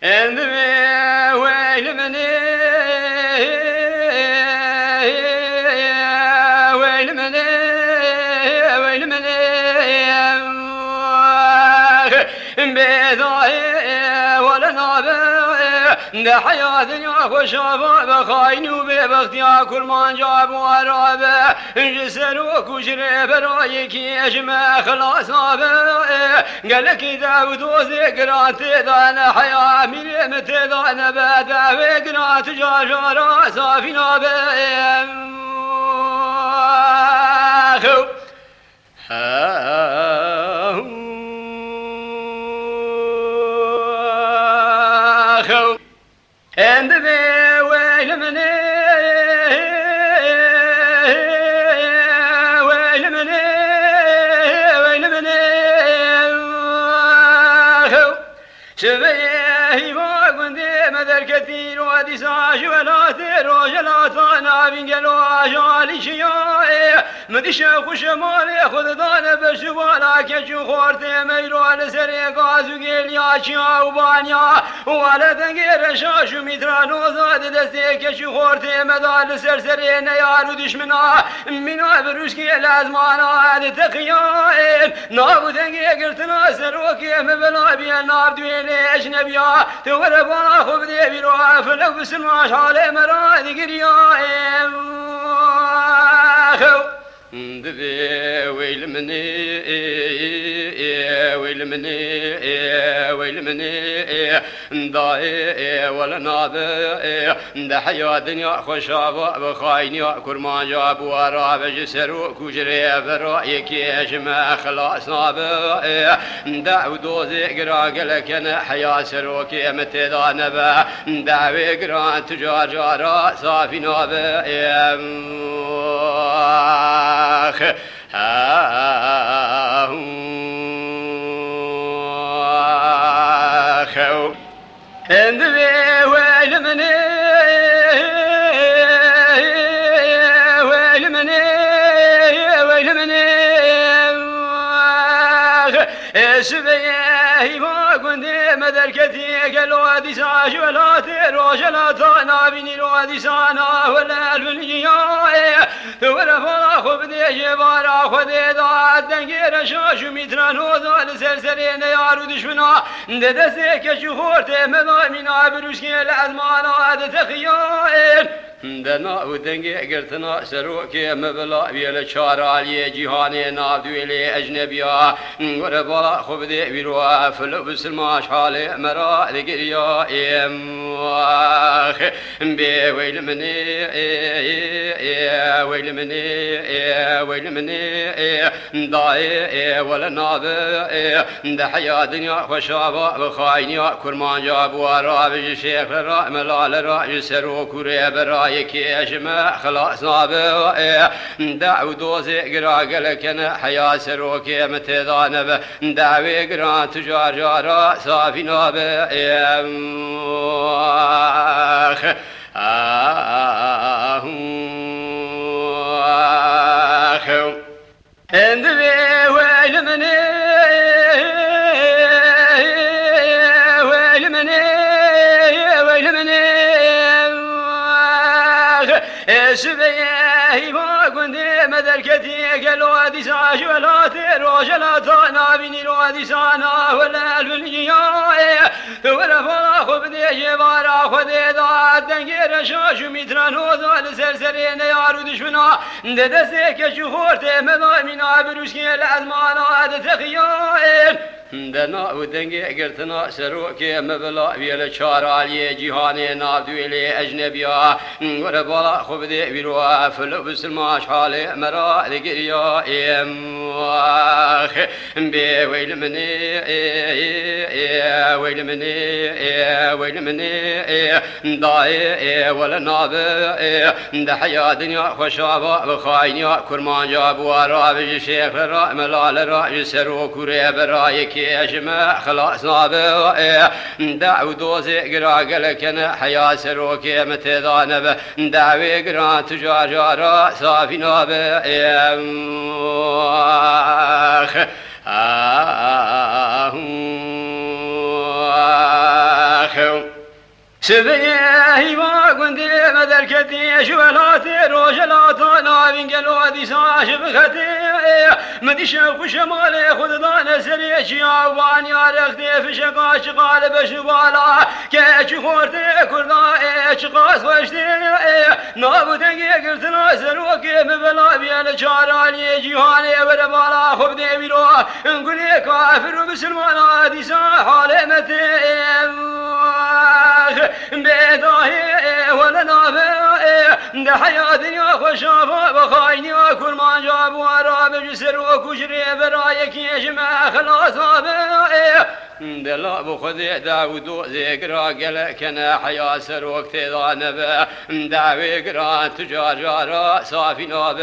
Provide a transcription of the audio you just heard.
And wait a minute, wait a minute, wait a minute, ولا نابه ده حياتي خوش بخاين وببختي كل ما جاب ورابه جسر وكشري برايك يجمع خلاص نابه قال لك داود وذكرات ذا حياة من متى ذا نبات وقرات جاجارا صافي نابه And the wait a minute, wait a minute, wait a minute. شبيه ما مدر كثير ودي ساج ولا تروج لا طانا بنقلوا جالي شياء مدش خوش مالي خذ دانا بس ولا كشو خورتي ميرو على سريق ازوجيل يا شيا وبانيا ولا تنقر شاش متران وزاد دستي كشو خورتي مدال سرسرين يا دشمنا من بروشكي لازمانا هذا تقيان نابو تنقر تناصر وكيف بلا بيان نابدوين أجنبيا توربا خب دي بيروها فلو بسماش على مراد قريا ويل مني ويل مني ويل مني ضايع ولا ناضي ده حياة دنيا خشابة بخايني كرمان جاب ورا بجسر كجري برايك يجمع خلاص نابي ده ودوزي قراق أنا حياة سروك متى ذا نبا دعوي قران تجار جارا صافي نابي And the wait a minute, wait a minute, wait a minute. سبيه ما كنت مدر كثير قالوا هذه ساج ولا تروج لا طانا بني الوادي سانا ولا الفنجياء ولا فرا خبدي جبارا خذي ذا دنجير شاش متران وذا سرسرين يارو دشمنا ددسك شهورت مضامنا بروشكي الازمان هذا تخيل دنا ودنگی گرتنا سروکی مبلا بیل چارالی جهانی نابدویلی اجنبیا ور بالا خوب دی بیروا فلو بسلماش حال مرا دگریا بی ویل منی ویل منی ویل منی دای ولا نابه ده حیا دنیا خوشابا بخاینیا کرمان جاب ورا بج شیخ را ملال را سروکوری برا يكي أجمع خلاص نابه دعو دوزي قراق لكن حياة سروكي متذانبه دعوي قران تجار جارا صافي نابه And the way a minute, wait a minute, wait a minute. سبيه ما كنت مدر كثير قالوا هذه ساج ولا تروج لا طانا بني الوادي سانا ولا الفنجياء ولا فرا خب دي جبارا خذي ذا دنجير شاش متران وذا سرسرين يارو دشمنا ددسك شهورت مضامنا بروشكي الازمان هذا تخيل دنا ودنگی گرتنا سروکی مبلا بیل چارالی جهانی نابدویلی اجنبیا ور بالا خوب دی بیروا فلو بسلماش حال مرا دگریا بی ویل منی ویل منی ویل منی دای ولا نابه ده حیا دنیا خوشابا بخاینیا کرمان جاب ورا بج شیخ را ملال را سروکوری برای أجمع خلاص نابه دعو دوزي قراق لكن حياة سروكي متذانبه دعوي قران تجار جارا صافي نابه آخ سبيه وقندي مدركتي شولاتي روجلات نابين قالوا دي ساش بختي مديش خوش مالي خد دان سريش يا وان يا رختي في شقا شقال بشوالا كيش خورتي كردا ايش قاس وشتي نابتنگي قرتنا سروكي مبلا بيال شاراني جيهاني وربالا خب دي بيرو انقلي كافر مسلمان دي سا حالمتي بداهي ولا نافع ده حياتي خوشافا بخايني كل ما جاب ورا بجسر وكشري برايك يجمع خلاص دلا بخذ داود ذكرى قال كان حيا سروك تضانب داوي قران تجار صافي ناب